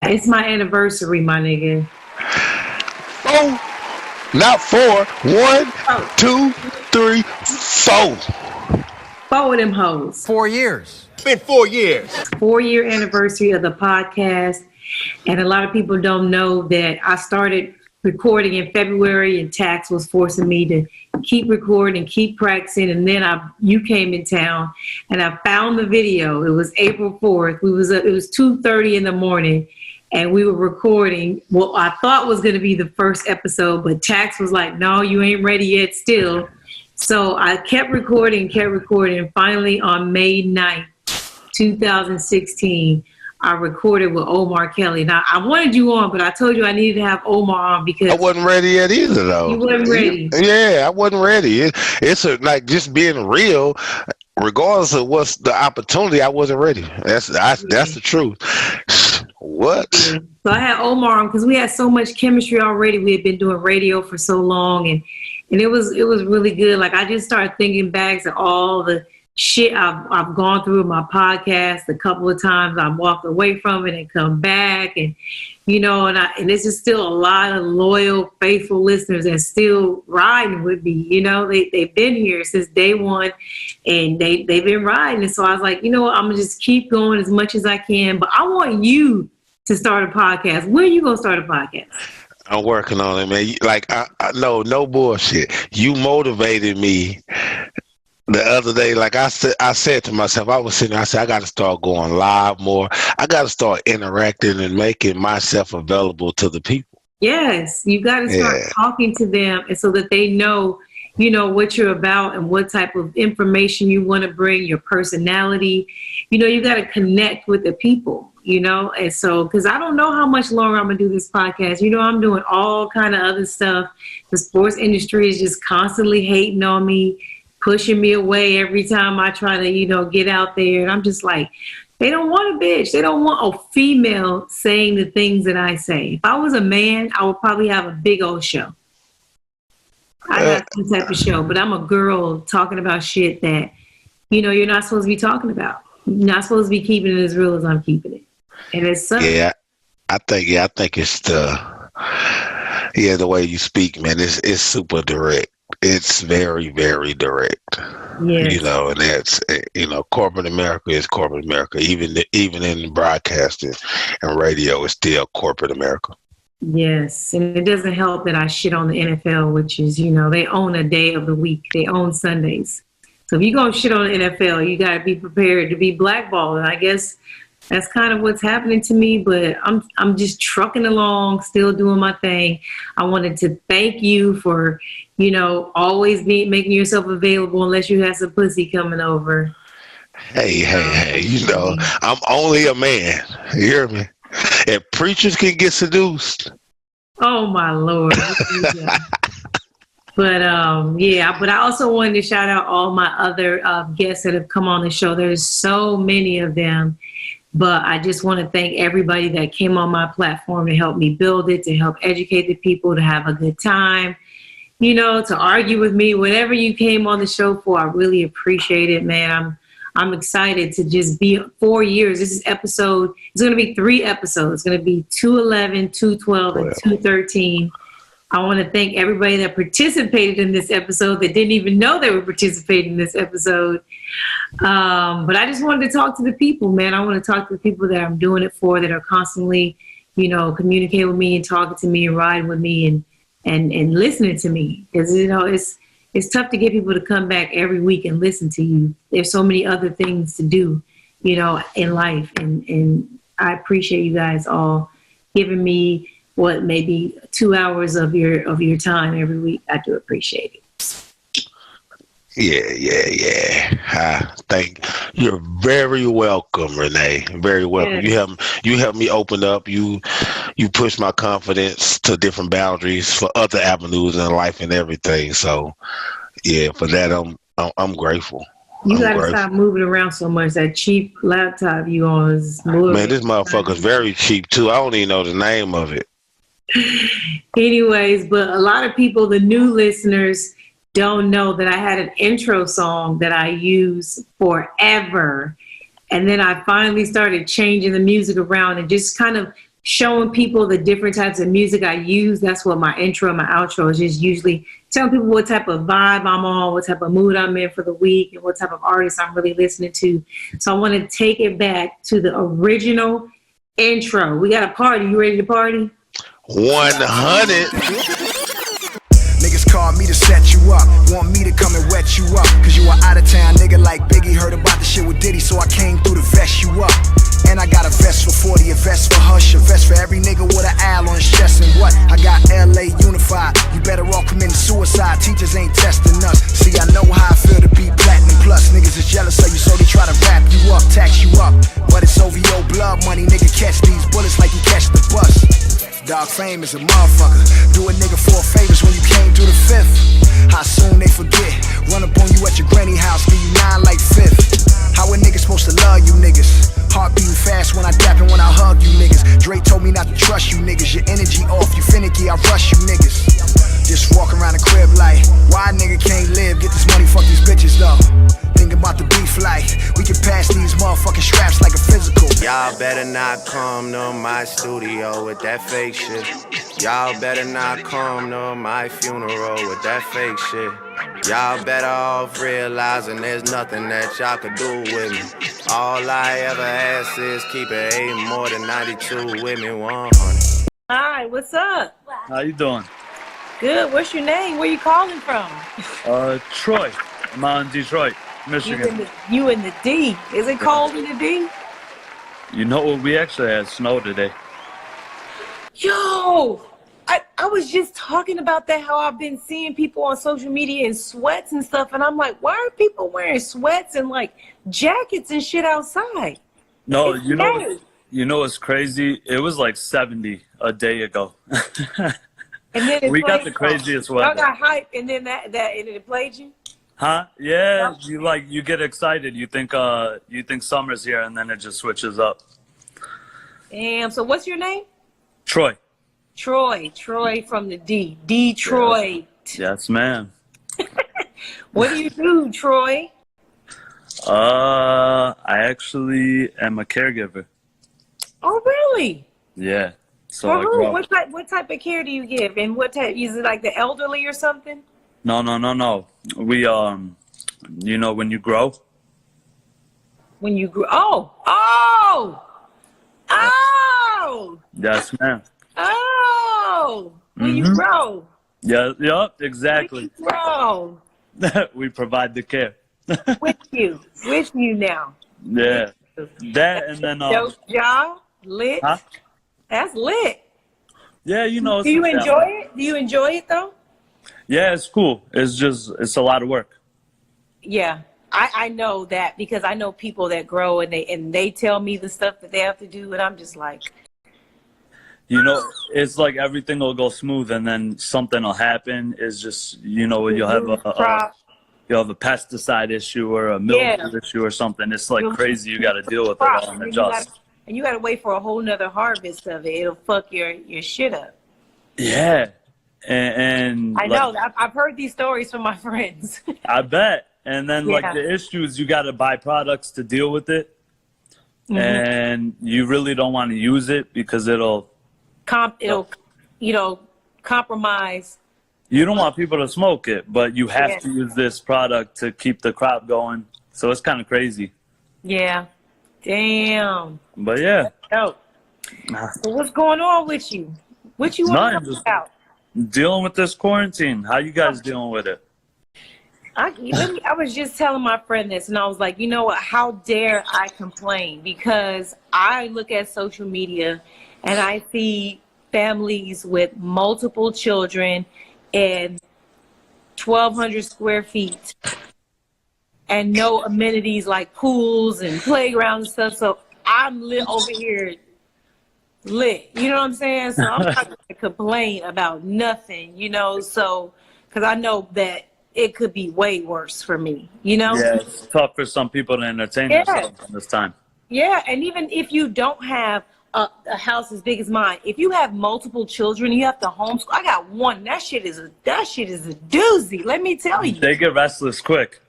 It's my anniversary, my nigga. Oh, not 4. 1, 2, 3, 4. 4 of them hoes. 4 years. It's been 4 years. 4-year anniversary of the podcast. And a lot of people don't know that I started recording in February, and Tax was forcing me to keep recording and keep practicing. And then you came in town, and I found the video. It was April 4th. It was 2:30 in the morning, and we were recording what I thought was going to be the first episode, but Tax was like, "No, you ain't ready yet still." So I kept recording. And finally on May 9th, 2016, I recorded with Omar Kelly. Now, I wanted you on, but I told you I needed to have Omar on because... I wasn't ready yet either, though. You wasn't ready. Yeah, I wasn't ready. It's like just being real, regardless of what's the opportunity, I wasn't ready. That's the truth. What? Yeah. So I had Omar on because we had so much chemistry already. We had been doing radio for so long, and it was really good. Like, I just started thinking back to all the shit I've gone through with my podcast. A couple of times I walked away from it and come back, and and there's just still a lot of loyal, faithful listeners that still riding with me. They've been here since day one, and they've been riding. And so I was like, I'm gonna just keep going as much as I can. But I want you to start a podcast. When are you gonna start a podcast? I'm working on it, man. Like, I no bullshit. You motivated me the other day. Like I said to myself, I was sitting there, I said, I got to start going live more. I got to start interacting and making myself available to the people. Yes, you got to start talking to them, and so that they know, what you're about and what type of information you want to bring, your personality. You got to connect with the people, and so, because I don't know how much longer I'm going to do this podcast. I'm doing all kind of other stuff. The sports industry is just constantly hating on me, pushing me away every time I try to, get out there. And I'm just like, they don't want a bitch. They don't want a female saying the things that I say. If I was a man, I would probably have a big old show. I got some type of show, but I'm a girl talking about shit that, you're not supposed to be talking about. You're not supposed to be keeping it as real as I'm keeping it. And it's something. Yeah, I think it's the way you speak, man. It's super direct. It's very, very direct. Yes. And that's, corporate America is corporate America. Even in broadcasting and radio, it's still corporate America. Yes. And it doesn't help that I shit on the NFL, which is, they own a day of the week. They own Sundays. So if you're going to shit on the NFL, you got to be prepared to be blackballed. And I guess that's kind of what's happening to me, but I'm just trucking along, still doing my thing. I wanted to thank you for, always making yourself available unless you have some pussy coming over. Hey, I'm only a man. You hear me? And preachers can get seduced. Oh my Lord. But but I also wanted to shout out all my other guests that have come on the show. There's so many of them. But I just want to thank everybody that came on my platform to help me build it, to help educate the people, to have a good time, to argue with me, whatever you came on the show for. I really appreciate it, man. I'm excited to just be 4 years. It's going to be 3 episodes. It's going to be 211, 212, and 213. I want to thank everybody that participated in this episode that didn't even know they were participating in this episode. But I just wanted to talk to the people, man. I want to talk to the people that I'm doing it for, that are constantly, communicating with me and talking to me and riding with me and listening to me. Because, it's tough to get people to come back every week and listen to you. There's so many other things to do, in life. And I appreciate you guys all giving me maybe 2 hours of your time every week. I do appreciate it. Yeah. You're very welcome, Renee. Very welcome. Yes. You help me open up. You push my confidence to different boundaries for other avenues in life and everything. So, yeah, for that I'm grateful. You gotta stop moving around so much. That cheap laptop you on is moving. Man, this motherfucker's very cheap too. I don't even know the name of it. Anyways, but a lot of people, the new listeners, don't know that I had an intro song that I used forever. And then I finally started changing the music around and just kind of showing people the different types of music I use. That's what my intro and my outro is, just usually telling people what type of vibe I'm on, what type of mood I'm in for the week, and what type of artist I'm really listening to. So I want to take it back to the original intro. We got a party. You ready to party? 100. Niggas call me to set you up, want me to come and wet you up, cause you are out of town nigga like Biggie. Heard about the shit with Diddy, so I came through to vest you up. And I got a vest for 40, a vest for Hush, a vest for every nigga with an owl on his chest. And what? I got LA unified, you better all commit suicide, teachers ain't testing us. See, I know how I feel to be platinum plus. Niggas is jealous of you, so they try to wrap you up, tax you up. But it's over your blood money, nigga, catch these bullets like you catch the bus. Dog fame is a motherfucker. Do a nigga four favors when you came through the fifth. How soon they forget? Run up on you at your granny house, give you 9 like fifth. How a nigga supposed to love you niggas? Heart beating fast when I dap and when I hug you niggas. Dre told me not to trust you niggas. Your energy off, you finicky, I rush you niggas. Just walk around the crib like, why a nigga can't live? Get this money, fuck these bitches though. Thinking about the beef like, we can pass these motherfucking straps like a physical. Y'all better not come to my studio with that fake shit. Y'all better not come to my funeral with that fake shit. Y'all better off realizing there's nothing that y'all could do with me. All I ever ask is keep it 8 more than 92 with me 100. Hi, what's up? How you doing? Good. What's your name? Where you calling from? Troy. I'm out in Detroit, Michigan. You in the D. Is it cold in the D? You know what? We actually had snow today. Yo, I was just talking about that, how I've been seeing people on social media in sweats and stuff, and I'm like, why are people wearing sweats and like jackets and shit outside? No, it's you know what's crazy? It was like 70 a day ago. And then we got the craziest weather. Y'all got hype, and then and it played you. Huh? Yeah, you get excited. You think summer's here, and then it just switches up. Damn. So what's your name? Troy. Troy from the D. Detroit. Yes, ma'am. What do you do, Troy? I actually am a caregiver. Oh, really? Yeah. So For who? What type of care do you give? And what type? Is it like the elderly or something? No. We you know when you grow. When you grow. Oh. Yes, ma'am. Oh. When you grow. Yeah. Yep. Exactly. When you grow. We provide the care. With you now. Yeah. That and then job lit. Huh? That's lit. Yeah, you know. Do you enjoy it? Do you enjoy it though? Yeah, it's cool. It's a lot of work. Yeah, I know that because I know people that grow and they tell me the stuff that they have to do, and I'm just like, you know, it's like everything will go smooth, and then something will happen. It's just, you know, you'll have a pesticide issue or a mildew issue or something. It's like crazy. You got to deal with it all and adjust. And you got to wait for a whole nother harvest of it. It'll fuck your shit up. Yeah. And I know. I've heard these stories from my friends. I bet. And then like the issues, you got to buy products to deal with it. Mm-hmm. And you really don't want to use it because it'll compromise. You don't want people to smoke it, but you have to use this product to keep the crop going. So it's kind of crazy. Yeah. Damn. But yeah. So what's going on with you? What you want to talk about? Dealing with this quarantine. How you guys dealing with it? I was just telling my friend this, and I was like, you know what? How dare I complain? Because I look at social media, and I see families with multiple children and 1,200 square feet and no amenities like pools and playgrounds and stuff. So I'm lit over here, lit. You know what I'm saying? So I'm not going to complain about nothing, you know, so because I know that it could be way worse for me, you know? Yeah, it's tough for some people to entertain themselves in this time. Yeah, and even if you don't have a house as big as mine, if you have multiple children, you have to homeschool. I got one. That shit is a doozy. Let me tell you. They get restless quick.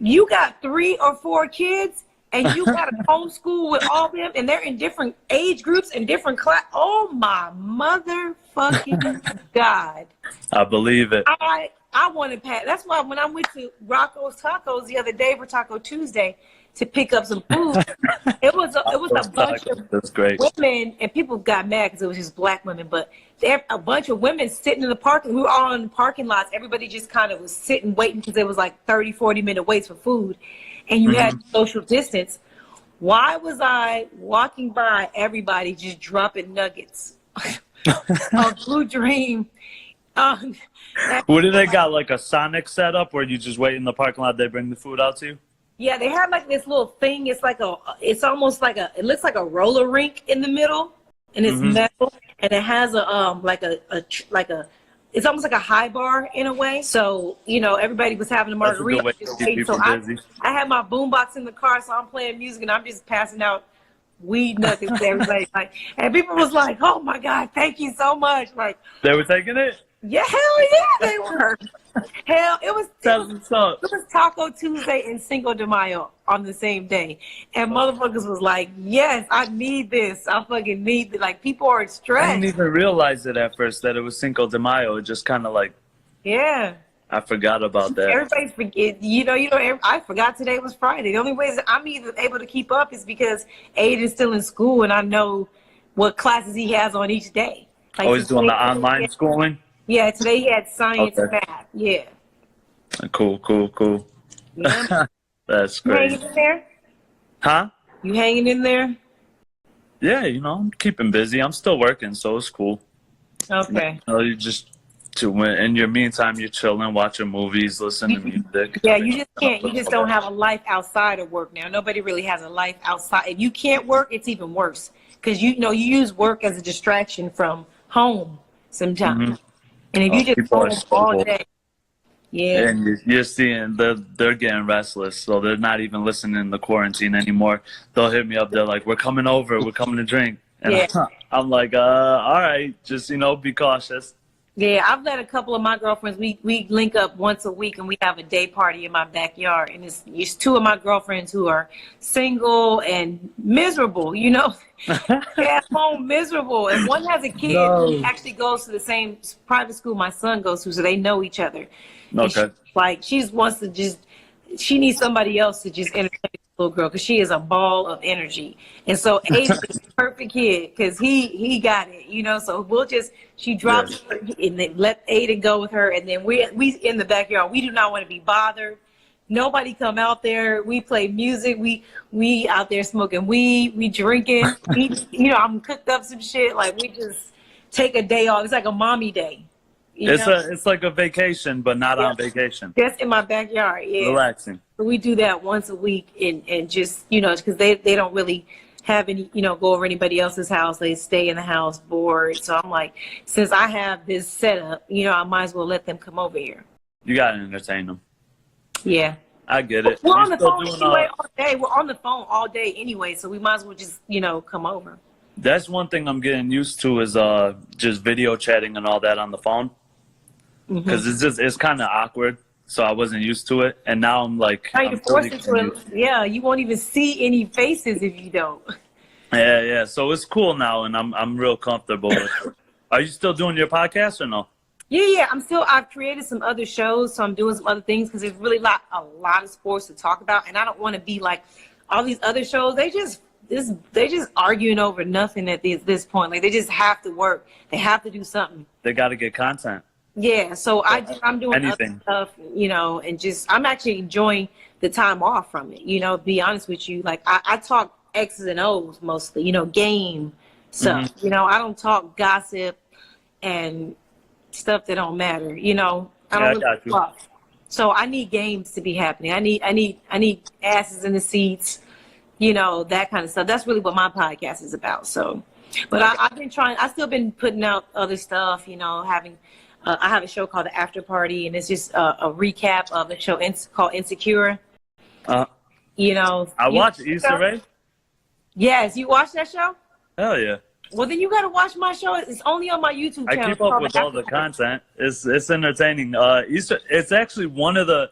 You got 3 or 4 kids, and you got to homeschool with all of them, and they're in different age groups and different class. Oh my motherfucking God! I believe it. I wanted Pat. That's why when I went to Rocco's Tacos the other day for Taco Tuesday to pick up some food, it was a bunch of women, and people got mad because it was just black women, but there a bunch of women sitting in the parking. We were all in the parking lots. Everybody just kind of was sitting waiting because there was like 30-40 minute waits for food, and you had social distance. Why was I walking by everybody just dropping nuggets on Blue Dream? What do they got, like a Sonic setup where you just wait in the parking lot, they bring the food out to you? Yeah, they have like this little thing. It's almost like it looks like a roller rink in the middle, and it's metal, and it has it's almost like a high bar in a way. So, everybody was having a margarita. So I had my boombox in the car, so I'm playing music and I'm just passing out weed nuggets to everybody. And people was like, "Oh my God, thank you so much!" Like they were taking it. Yeah, hell yeah, they were. Hell, it was Taco Tuesday and Cinco de Mayo on the same day. And motherfuckers was like, yes, I need this. I fucking need it. Like, people are stressed. I didn't even realize it at first that it was Cinco de Mayo. It just kind of like... Yeah. I forgot about that. Everybody's forget. I forgot today was Friday. The only way that I'm even able to keep up is because Aiden's still in school and I know what classes he has on each day. Like, he's doing the online schooling? Yeah, today he had science and math. Yeah. Cool. Yeah. That's great. You hanging in there? Huh? You hanging in there? Yeah, I'm keeping busy. I'm still working, so it's cool. Okay. You just in your meantime, you're chilling, watching movies, listening to music. Yeah, you just can't. You just don't have a life outside of work now. Nobody really has a life outside. If you can't work, it's even worse because you use work as a distraction from home sometimes. And if you just home all day, yeah. And you're seeing they're getting restless, so they're not even listening to quarantine anymore. They'll hit me up. They're like, "We're coming over. We're coming to drink." And I'm like, all right, just be cautious. Yeah, I've let a couple of my girlfriends. We link up once a week and we have a day party in my backyard. And it's two of my girlfriends who are single and miserable. They're at home miserable. And one has a kid who actually goes to the same private school my son goes to, so they know each other. Okay. She needs somebody else to just entertain the little girl because she is a ball of energy. And so Aiden is the perfect kid because he got it, so she drops her and then let Aiden go with her. And then we in the backyard. We do not want to be bothered. Nobody come out there. We play music. We out there smoking weed. We drinking. I'm cooked up some shit. Like we just take a day off. It's like a mommy day. It's like a vacation, but not on vacation. Just in my backyard, yeah. Relaxing. So we do that once a week, and just because they don't really have any go over anybody else's house. They stay in the house bored. So I'm like, since I have this setup, I might as well let them come over here. You gotta entertain them. Yeah. I get it. We're on the phone anyway all day. We're on the phone all day anyway, so we might as well just come over. That's one thing I'm getting used to is just video chatting and all that on the phone. Because it's kind of awkward, so I wasn't used to it, and now I'm like, now you're forced into it. Yeah, you won't even see any faces if you don't. Yeah. So it's cool now, and I'm real comfortable with it. Are you still doing your podcast or no? Yeah. I've created some other shows, so I'm doing some other things because there's really a lot of sports to talk about, and I don't want to be like all these other shows. They just arguing over nothing at this point. Like they just have to work. They have to do something. They got to get content. Yeah, so I'm doing other stuff, and just I'm actually enjoying the time off from it. To be honest with you, like I talk X's and O's mostly, game stuff. I don't talk gossip and stuff that don't matter. I don't really talk. So I need games to be happening. I need asses in the seats, that kind of stuff. That's really what my podcast is about. So, but I've been trying. I've still been putting out other stuff. Having. I have a show called The After Party, and it's just a recap of a show called Insecure. I watch Issa Rae. Yes, you watch that show? Hell yeah. Well, then you got to watch my show. It's only on my YouTube channel. I keep up with all the content. It's entertaining. It's actually one of the...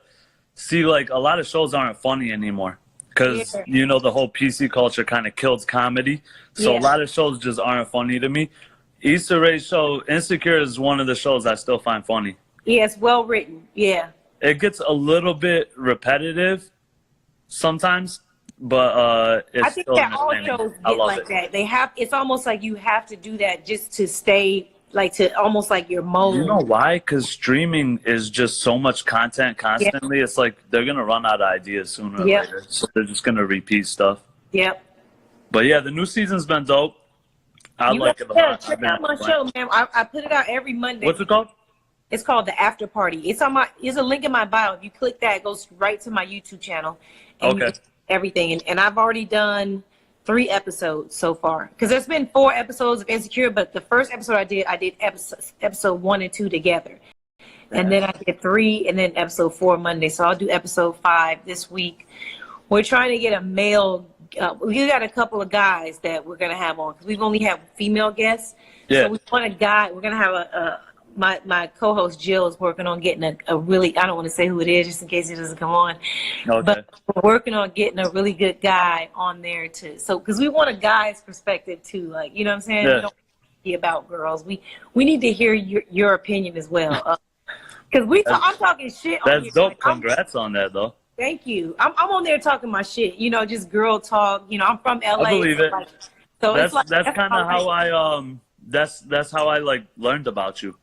See, like, a lot of shows aren't funny anymore. because the whole PC culture kind of kills comedy. So a lot of shows just aren't funny to me. Issa Rae's show, Insecure, is one of the shows I still find funny. Yeah, it's well written. Yeah. It gets a little bit repetitive sometimes, but it's I think that all shows get like that. It's almost like you have to do that just to stay, like, to almost like your mode. You know why? Because streaming is just so much content constantly. It's like they're going to run out of ideas sooner or later. So they're just going to repeat stuff. Yep. But yeah, the new season's been dope. I like it a lot. Check out my show, man. I put it out every Monday. What's it called? It's called The After Party. It's on there's a link in my bio. If you click that, it goes right to my YouTube channel. And you get everything. And I've already done 3 episodes so far. Because there's been 4 episodes of Insecure, but the first episode I did episode 1 and 2 together. And then I did 3 and then episode 4 Monday. So I'll do episode 5 this week. We're trying to get a male. We got a couple of guys that we're going to have on because we've only had female guests. Yeah. So we want a guy. We're going to have my co-host Jill is working on getting a really, I don't want to say who it is just in case it doesn't come on. Okay. But we're working on getting a really good guy on there too. So, because we want a guy's perspective too. Like, you know what I'm saying? Yeah. We don't be about girls. We need to hear your opinion as well. Because I'm talking shit on That's dope. Congrats on that, though. Thank you. I'm on there talking my shit, just girl talk. I'm from LA. I believe it. So that's kind of how that's how I like learned about you.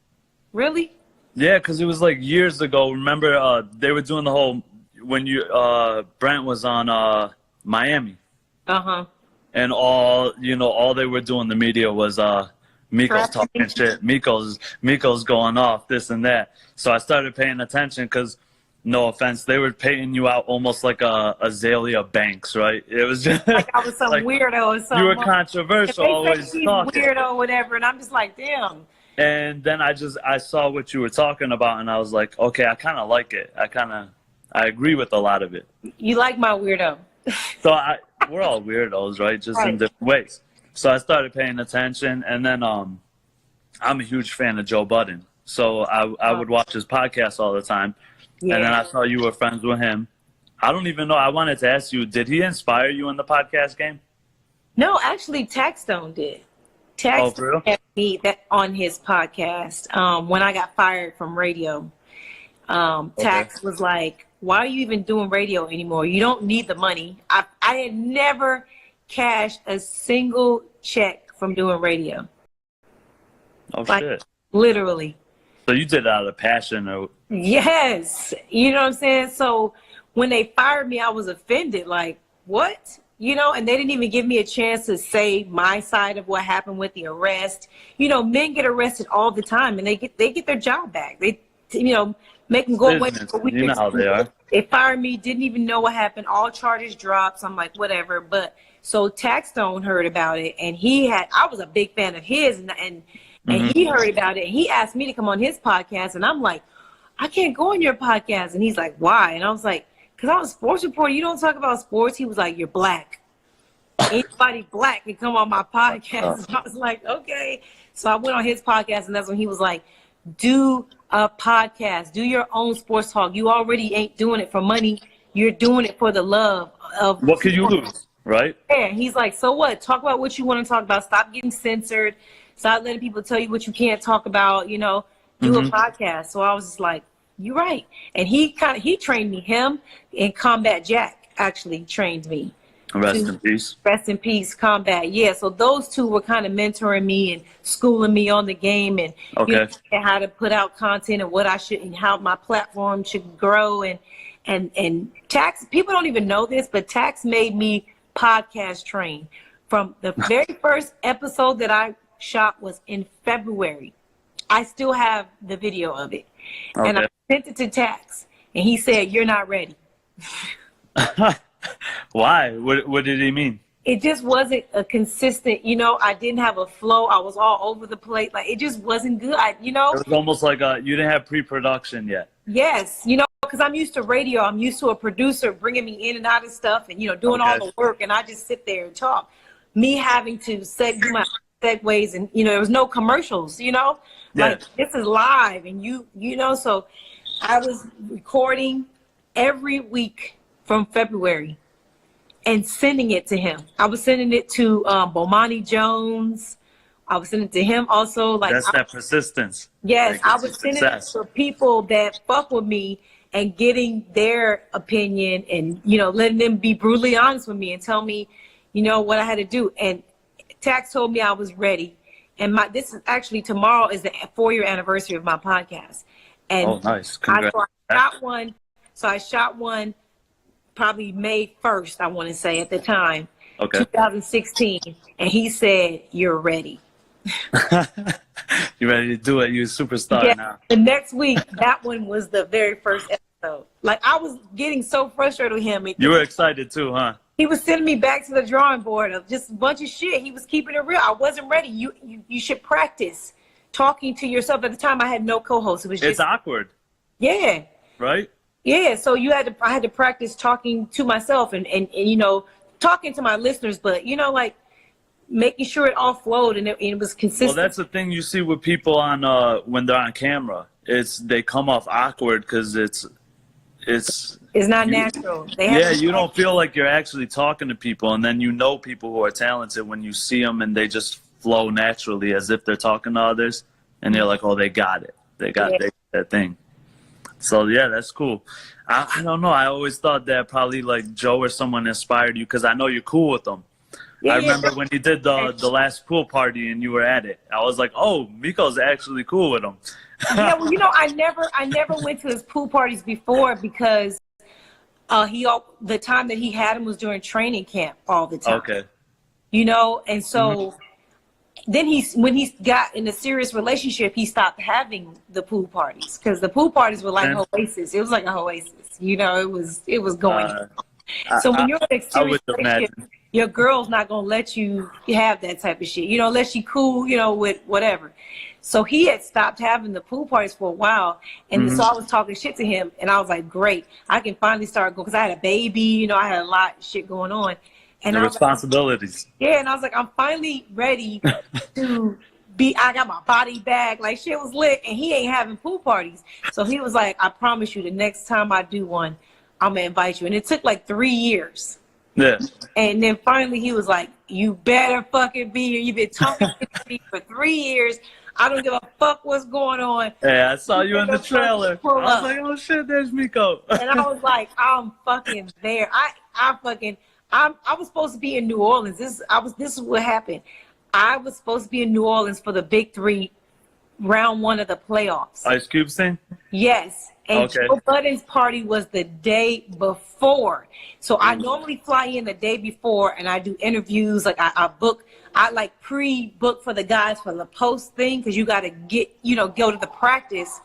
Really? Yeah, because it was like years ago. Remember, they were doing the whole when Brent was on Miami. And all they were doing, the media was Miko's talking shit. Miko's going off this and that. So I started paying attention because, no offense, they were paying you out almost like a Azalea Banks, right? It was just like I was some like, weirdo or something. You were controversial, always talking. Weirdo or whatever, and I'm just like, damn. And then I saw what you were talking about, and I was like, okay, I kind of like it. I agree with a lot of it. You like my weirdo. So we're all weirdos, right? Just in different ways. So I started paying attention, and then I'm a huge fan of Joe Budden. So I would watch his podcast all the time. Yeah. And then I saw you were friends with him. I don't even know. I wanted to ask you, did he inspire you in the podcast game? No, actually, Taxstone did. Taxstone had me on his podcast when I got fired from radio. Tax was like, why are you even doing radio anymore? You don't need the money. I had never cashed a single check from doing radio. Oh, shit. Literally. So you did it out of passion, or? Yes. You know what I'm saying? So when they fired me, I was offended. Like, what? And they didn't even give me a chance to say my side of what happened with the arrest. Men get arrested all the time, and they get their job back. They, make them go away for a week. You know how they are. They fired me, didn't even know what happened. All charges dropped. So I'm like, whatever. But so Taxstone heard about it, and I was a big fan of his, and he heard about it, and he asked me to come on his podcast, and I'm like, I can't go on your podcast. And he's like, why? And I was like, because I'm a sports reporter. You don't talk about sports. He was like, you're black. Anybody black can come on my podcast. And I was like, okay. So I went on his podcast, and that's when he was like, do a podcast. Do your own sports talk. You already ain't doing it for money. You're doing it for the love of what could you lose, right? Yeah. He's like, so what? Talk about what you want to talk about. Stop getting censored. Stop letting people tell you what you can't talk about. Do a podcast. So I was just like, you're right. And he trained me. Him and Combat Jack actually trained me. Rest in peace. Rest in peace, Combat. Yeah. So those two were kind of mentoring me and schooling me on the game and how to put out content and what I should and how my platform should grow. And Tax, people don't even know this, but Tax made me podcast trained. From the very first episode that I shot was in February. I still have the video of it. Okay. And I sent it to Tax, and he said, you're not ready. Why? What did he mean? It just wasn't a consistent, I didn't have a flow. I was all over the place. Like, it just wasn't good. It was almost like you didn't have pre-production yet. Yes. Because I'm used to radio. I'm used to a producer bringing me in and out of stuff and, doing all the work. And I just sit there and talk. Me having to do my segues and, there was no commercials, Like, this is live and so I was recording every week from February. and sending it to him. I was sending it to Bomani Jones. I was sending it to him also. Like that's that persistence. Yes, I was sending it to people that fuck with me and getting their opinion and, you know, letting them be brutally honest with me and tell me, you know, what I had to do. And Tax told me I was ready. And this is actually, tomorrow is the 4-year anniversary of my podcast. And oh, nice. I shot one probably May 1st, I want to say at the time, okay. 2016. And he said, "You're ready." You ready to do it? You're a superstar now. The next week, that one was the very first episode. Like, I was getting so frustrated with him. You were excited too, huh? He was sending me back to the drawing board of just a bunch of shit. He was keeping it real. I wasn't ready. You should practice talking to yourself. At the time, I had no co-host. It's awkward. Yeah. Right? Yeah. So I had to practice talking to myself and you know, talking to my listeners, but, you know, like, making sure it all flowed and it was consistent. Well, that's the thing you see with people on when they're on camera. They come off awkward because it's not natural. You don't feel like you're actually talking to people, and then you know people who are talented when you see them and they just flow naturally as if they're talking to others, and you're like, oh, they got it. They got that thing. So yeah, that's cool. I don't know. I always thought that probably like Joe or someone inspired you because I know you're cool with them. I remember when you did the last pool party and you were at it. I was like, oh, Miko's actually cool with him. Yeah, well, you know, I never went to his pool parties before because the time that he had him was during training camp all the time. Okay. You know, and so then when he got in a serious relationship, he stopped having the pool parties because the pool parties were like Oasis. It was like a Oasis. You know, it was going on. So when you're in a serious relationship, your girl's not going to let you have that type of shit, you know, unless she cool, you know, with whatever. So he had stopped having the pool parties for a while. And so I was talking shit to him. And I was like, great, I can finally start going. Because I had a baby, you know, I had a lot of shit going on. And the responsibilities. Like, yeah, and I was like, I'm finally ready to I got my body back. Like, shit was lit. And he ain't having pool parties. So he was like, I promise you, the next time I do one, I'm going to invite you. And it took like 3 years. Yeah. And then finally he was like, you better fucking be here. You've been talking to me for 3 years. I don't give a fuck what's going on. Yeah, I saw you in the trailer. I was like, oh shit, there's Miko. And I was like, I'm fucking there. I was supposed to be in New Orleans. This is what happened. I was supposed to be in New Orleans for the Big 3 round 1 of the playoffs. Ice Cube's thing? Yes. And Joe Budden's party was the day before. So I normally fly in the day before and I do interviews. Like I like pre-book for the guys for the post thing because you got to go to the practice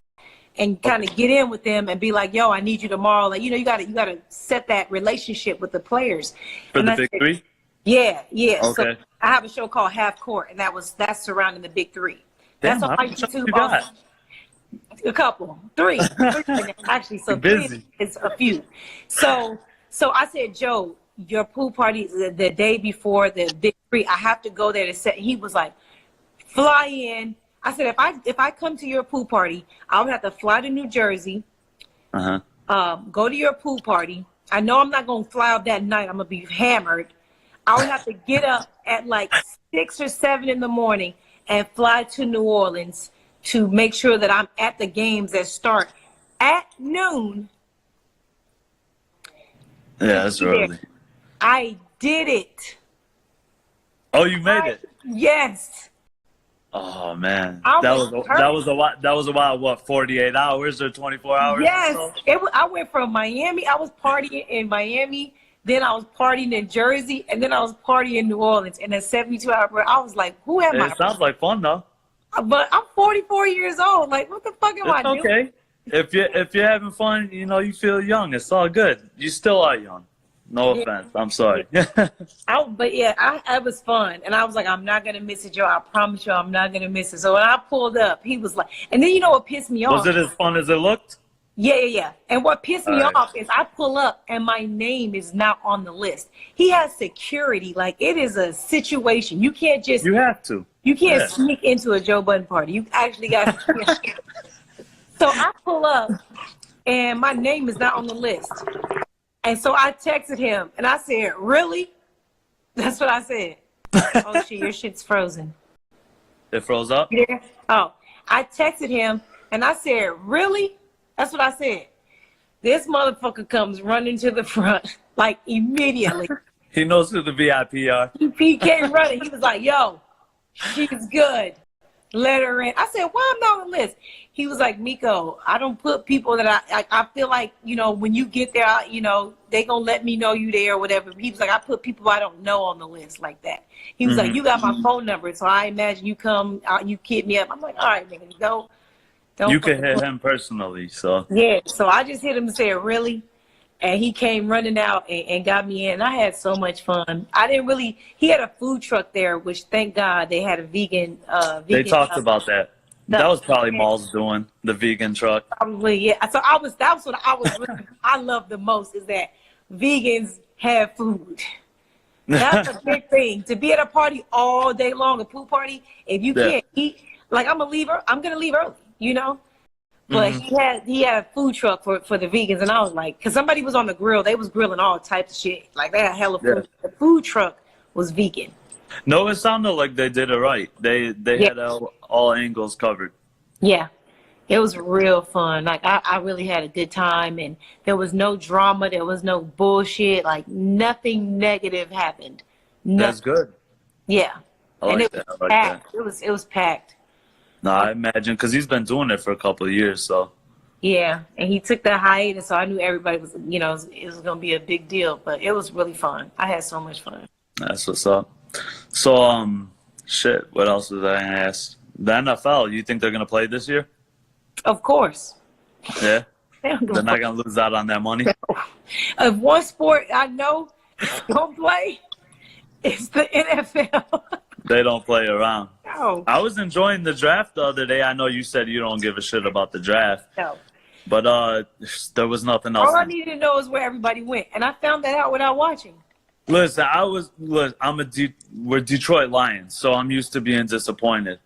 and kind of get in with them and be like, yo, I need you tomorrow. Like, you know, you got to set that relationship with the players. For the Big 3? Yeah. Okay. So I have a show called Half Court and that's surrounding the Big 3. Damn, that's on YouTube also. A couple, 3 actually. So busy. 3 is a few. So I said, Joe, your pool party is the day before the Big 3. I have to go there to set. He was like, fly in. I said, if I come to your pool party, I would have to fly to New Jersey. Go to your pool party. I know I'm not gonna fly out that night. I'm gonna be hammered. I would have to get up at like 6 or 7 in the morning and fly to New Orleans to make sure that I'm at the games that start at noon. Yeah, that's early. I did it. Oh, you made it? Yes. Oh man, that was a while. What, 48 hours or 24 hours? Yes, or so? I went from Miami. I was partying in Miami. Then I was partying in Jersey, and then I was partying in New Orleans in a 72-hour. I was like, "Who am I?" It sounds like fun though. But I'm 44 years old. Like, what the fuck am I doing? Okay. If you're having fun, you know, you feel young. It's all good. You still are young. No offense. I'm sorry. But yeah, it was fun. And I was like, I'm not going to miss it, Joe. I promise you I'm not going to miss it. So when I pulled up, he was like, and then you know what pissed me off? Was it as fun as it looked? Yeah. And what pissed me off is I pull up and my name is not on the list. He has security. Like, it is a situation. You can't just. You have to. You can't sneak into a Joe Budden party. You actually got to. So I pull up and my name is not on the list. And so I texted him and I said, really? That's what I said. Oh shit, your shit's frozen. It froze up? Yeah. Oh, I texted him and I said, really? That's what I said. This motherfucker comes running to the front, like immediately. He knows who the VIP are. He came running. He was like, yo, she's good. Let her in. I said, why I'm not on the list? He was like, Miko, I don't put people that I feel like, you know, when you get there, you know, they gonna let me know you there or whatever. He was like, I put people I don't know on the list like that. He was like, you got my phone number, so I imagine you come out, you kid me up. I'm like, all right, nigga, don't. You can hit him personally, so. Yeah, so I just hit him and said, really? And he came running out and got me in. I had so much fun. He had a food truck there, which thank God they had a vegan. They talked about that. That was probably Maul's doing, the vegan truck. Probably, yeah. So that was what I was really, I love the most is that vegans have food. That's a big thing. To be at a party all day long, a pool party, if you can't eat, like I'm gonna leave early, you know? But he had a food truck for the vegans, and I was like, because somebody was on the grill, they was grilling all types of shit. Like they had hella food. Yeah. The food truck was vegan. No, it sounded like they did it right. They had all angles covered. Yeah, it was real fun. Like I really had a good time, and there was no drama, there was no bullshit. Like nothing negative happened. Nothing. That's good. Yeah, and it was packed. It was packed. No, I imagine because he's been doing it for a couple of years, so. Yeah, and he took that hiatus, so I knew everybody was, you know, it was going to be a big deal, but it was really fun. I had so much fun. That's what's up. So, shit, what else was I asked? The NFL, you think they're going to play this year? Of course. Yeah? They're not going to lose out on that money? If one sport I know is going to play, it's the NFL. They don't play around. No. I was enjoying the draft the other day. I know you said you don't give a shit about the draft. No. But there was nothing else. All I needed to know is where everybody went, and I found that out without watching. Listen, we're Detroit Lions, so I'm used to being disappointed.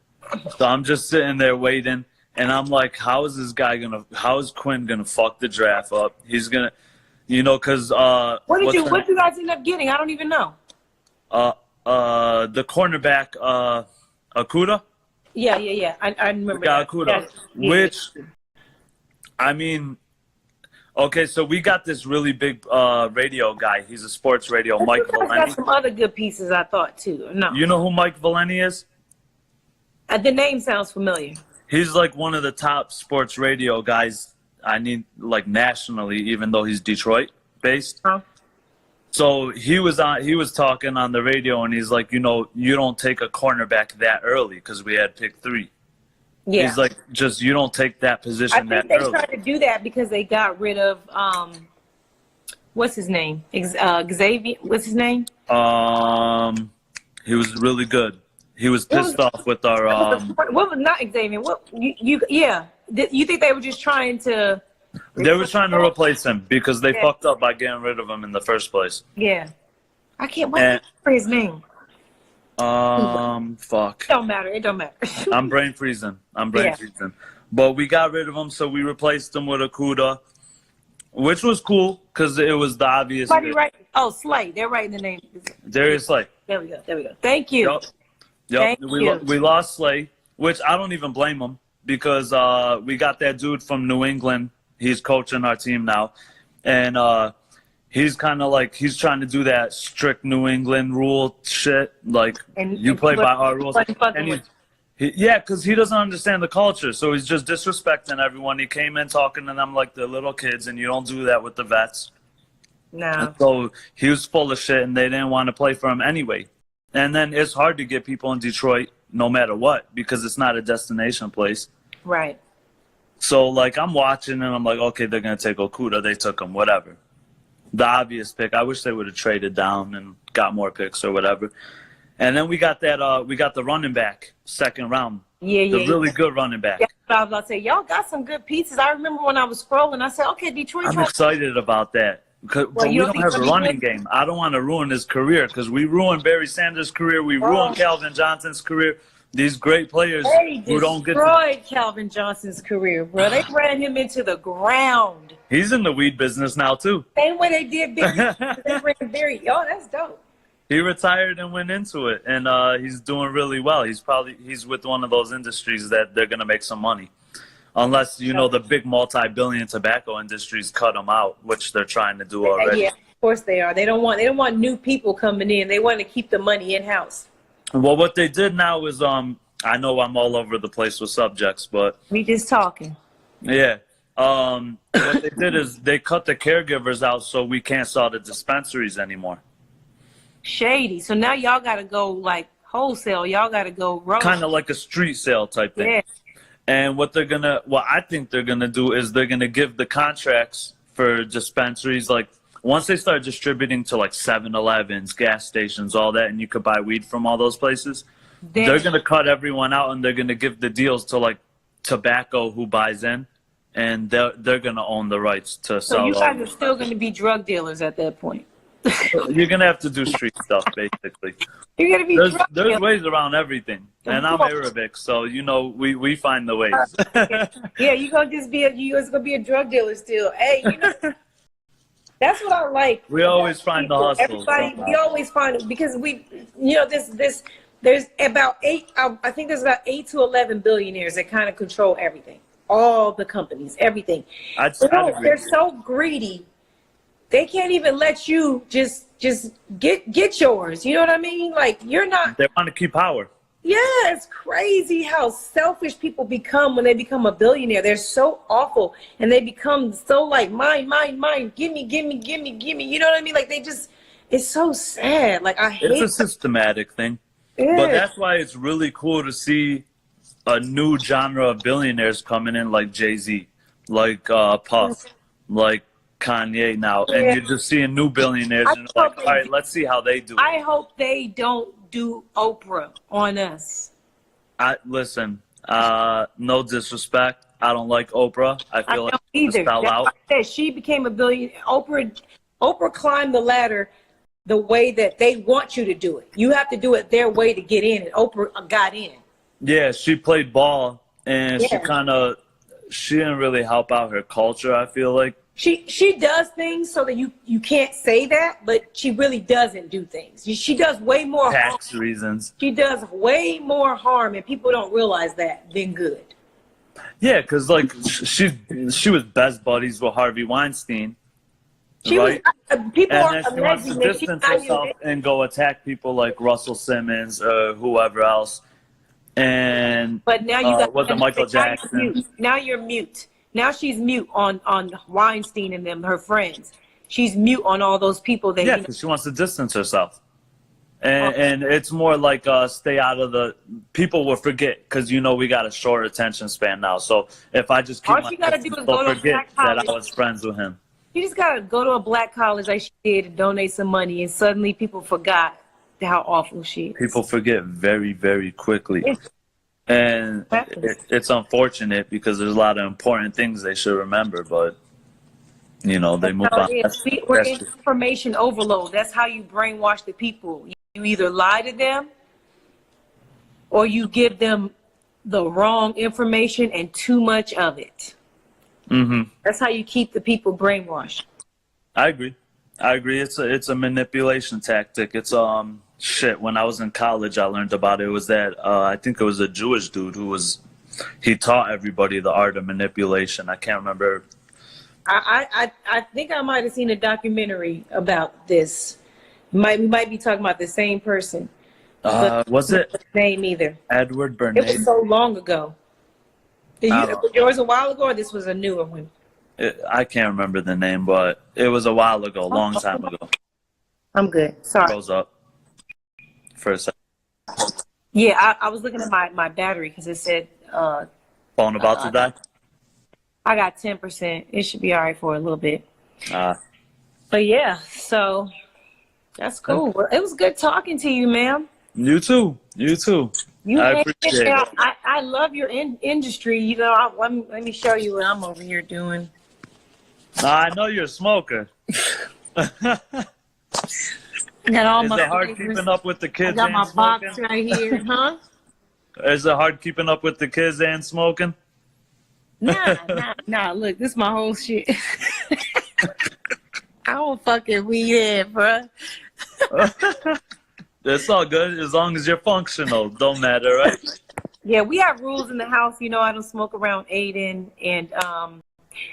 So I'm just sitting there waiting, and I'm like, how is Quinn gonna fuck the draft up? He's gonna, you know, because what did you guys end up getting? I don't even know. The cornerback, Okudah. Yeah. I remember. We got Okudah, which, I mean, okay, so we got this really big radio guy. He's a sports radio, Mike Valeni. Got some other good pieces, I thought too. No, you know who Mike Valeni is? The name sounds familiar. He's like one of the top sports radio guys. Like nationally, even though he's Detroit based. Huh? So he was talking on the radio, and he's like, you know, you don't take a cornerback that early because we had pick 3. Yeah. He's like, you don't take that position that early. I think they tried to do that because they got rid of what's his name? Xavier. What's his name? He was really good. He was pissed off with our what was not Xavier? What you think they were just trying to? They were trying to replace him because they fucked up by getting rid of him in the first place. Yeah. I can't wait for his name. Fuck. It don't matter. I'm brain freezing. freezing. But we got rid of him, so we replaced him with Okudah, which was cool because it was the obvious. Right. Oh, Slay. They're writing the name. Darius Slay. There we go. Thank you. Yep. We lost Slay, which I don't even blame him because we got that dude from New England. He's coaching our team now, and he's kind of like he's trying to do that strict New England rule shit. Like you play by our rules. Because he doesn't understand the culture, so he's just disrespecting everyone. He came in talking to them like they're little kids, and you don't do that with the vets. No. And so he was full of shit, and they didn't want to play for him anyway. And then it's hard to get people in Detroit no matter what because it's not a destination place. Right. So, like, I'm watching, and I'm like, okay, they're going to take Okudah. They took him, whatever. The obvious pick. I wish they would have traded down and got more picks or whatever. And then we got the running back, second round. Really good running back. Yeah, I was about to say, y'all got some good pieces. I remember when I was scrolling, I said, okay, Detroit. I'm excited about that. But we don't have a running game. I don't want to ruin his career because we ruined Barry Sanders' career. We ruined Calvin Johnson's career. These great players who don't get destroyed Calvin Johnson's career, bro. They ran him into the ground. He's in the weed business now too. Same way they did Big. They ran very. Oh, that's dope. He retired and went into it, and he's doing really well. He's with one of those industries that they're gonna make some money, unless the big multi-billion tobacco industries cut them out, which they're trying to do already. Yeah, of course they are. They don't want new people coming in. They want to keep the money in house. Well, what they did now is, I know I'm all over the place with subjects, but we just talking. Yeah. What they did is they cut the caregivers out, so we can't sell the dispensaries anymore. Shady. So now y'all got to go like wholesale. Y'all got to go road. Kind of like a street sale type thing. Yeah. And what I think they're gonna do is they're gonna give the contracts for dispensaries, like once they start distributing to like 7-Elevens, gas stations, all that, and you could buy weed from all those places, they're going to cut everyone out and they're going to give the deals to like tobacco who buys in, and they're going to own the rights to sell. So you guys are still going to be drug dealers at that point. You're going to have to do street stuff, basically. You're going to be there's ways around everything. And I'm Arabic, so, we find the ways. Yeah, you're going to just be a drug dealer still. Hey, that's what I like. We always find the hustle. Everybody, we always find it because there's about 8 to 11 billionaires that kind of control everything. All the companies, everything. They're so greedy. They can't even let you just get yours. You know what I mean? Like you're not. They want to keep power. Yeah, it's crazy how selfish people become when they become a billionaire. They're so awful, and they become so like mine, gimme. You know what I mean? Like it's so sad. Like I hate. It's a systematic thing, but that's why it's really cool to see a new genre of billionaires coming in, like Jay-Z, like Puff, like Kanye now, and you're just seeing new billionaires, and like, all right, let's see how they do. I hope they don't do Oprah on us. Listen, no disrespect. I don't like Oprah. I feel like she's a sellout. She became a billionaire. Oprah climbed the ladder the way that they want you to do it. You have to do it their way to get in, and Oprah got in. Yeah, she played ball, and she didn't really help out her culture, I feel like. She does things so that you can't say that, but she really doesn't do things. She does way more tax reasons. She does way more harm, and people don't realize that than good. Yeah, because like she was best buddies with Harvey Weinstein. Right? People and then she wants to distance herself and go attack people like Russell Simmons or whoever else. But now you got Michael Jackson. Now you're mute. Now she's mute on Weinstein and them, her friends. She's mute on all those people that. Yeah, because she wants to distance herself. And it's more like stay out of the. People will forget because we got a short attention span now. So if I just keep all she gotta do is go to forget that I was friends with him. You just gotta go to a black college like she did and donate some money, and suddenly people forgot how awful she is. People forget very, very quickly. And it's unfortunate because there's a lot of important things they should remember, but they move on. We're in information overload. That's how you brainwash the people. You either lie to them or you give them the wrong information and too much of it. Mm-hmm. That's how you keep the people brainwashed. I agree. It's a manipulation tactic. It's shit. When I was in college, I learned about it. It was that I think it was a Jewish dude he taught everybody the art of manipulation. I can't remember. I think I might have seen a documentary about this. We might be talking about the same person. Was it? Name either. Edward Bernays. It was so long ago. Was yours a while ago, or this was a newer one? I can't remember the name, but it was a while ago, a long time ago. I'm good. Sorry. Goes up for a second. Yeah, I was looking at my battery because it said phone about to die. I got 10%. It should be all right for a little bit. But yeah, so that's cool. Well, it was good talking to you, ma'am. You too. I appreciate it. I love your industry. Let me show you what I'm over here doing. I know you're a smoker. Got all Is my it hard flavors. keeping up with the kids? I got my box right here, huh? Is it hard keeping up with the kids and smoking? Nah. Look, this is my whole shit. I don't fucking weed in, bro. It's all good as long as you're functional. Don't matter, right? Yeah, we have rules in the house. You know, I don't smoke around Aiden, and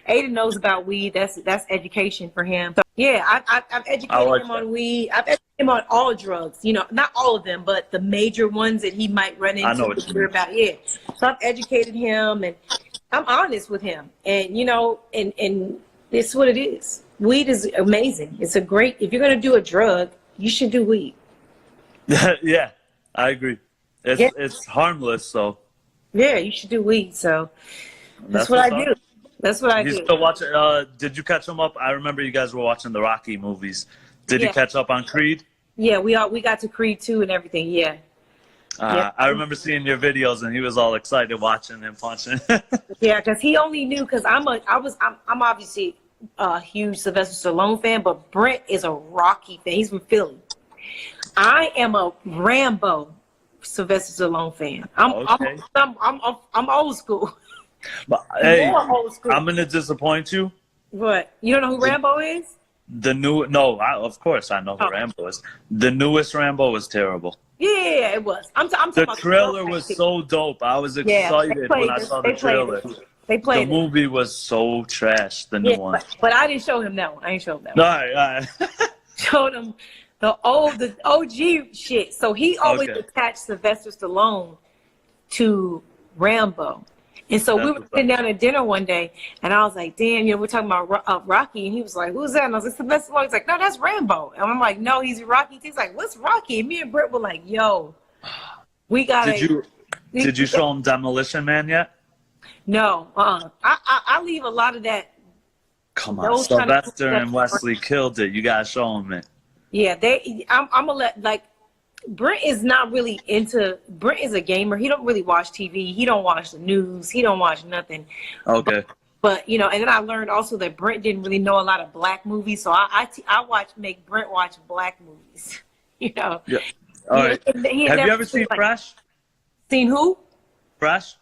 Aiden knows about weed. That's education for him. So, yeah, I've educated him on weed. I've educated him on all drugs. You know, not all of them, but the major ones that he might run into. I know what you mean. About. Yeah, so I've educated him, and I'm honest with him. And you know, and it's what it is. Weed is amazing. It's a great. If you're gonna do a drug, you should do weed. Yeah, I agree. It's harmless, so. Yeah, you should do weed. So that's what I do. That's what I do. You still watch? Did you catch them up? I remember you guys were watching the Rocky movies. Did you catch up on Creed? Yeah, we got to Creed 2 and everything. Yeah. I remember seeing your videos, and he was all excited watching and punching. Yeah, because he only knew because I'm obviously a huge Sylvester Stallone fan, but Brent is a Rocky fan. He's from Philly. I am a Rambo Sylvester Stallone fan. I'm old school. But, hey, old school. I'm gonna disappoint you. What? You don't know who Rambo is? Of course I know who Rambo is. The newest Rambo was terrible. Yeah, it was. I'm talking the about trailer was so dope. I was excited when I saw the trailer. The movie was so trash. The new one. But I didn't show him that one. I didn't show him that one. All right. Showed him the OG shit. So he always attached Sylvester Stallone to Rambo. And so we were sitting down at dinner one day, and I was like, damn, we're talking about Rocky. And he was like, who's that? And I was like, Sylvester Stallone. He's like, no, that's Rambo. And I'm like, no, he's Rocky. He's like, what's Rocky? And me and Britt were like, yo, we got to. Did you show him Demolition Man yet? No. I leave a lot of that. Come on. Sylvester and Wesley killed it. You got to show him it. Yeah, I'm going to let, Brent is not really Brent is a gamer. He don't really watch TV. He don't watch the news. He don't watch nothing. Okay. But and then I learned also that Brent didn't really know a lot of black movies. So I make Brent watch black movies. Yeah. All right. Have you ever seen Fresh? Seen who? Fresh?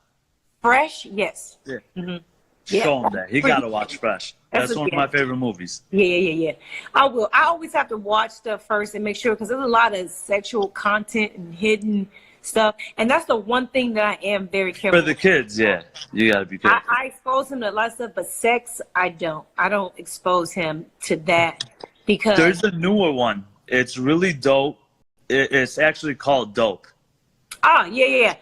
Fresh? Yes. Yeah. Mm-hmm. Show him that. He got to watch Fresh. That's one of my favorite movies. Yeah. I will. I always have to watch stuff first and make sure, because there's a lot of sexual content and hidden stuff. And that's the one thing that I am very careful for the kids, yeah. You got to be careful. I expose him to a lot of stuff, but sex, I don't. I don't expose him to that because... There's a newer one. It's really dope. It's actually called Dope. Ah, yeah.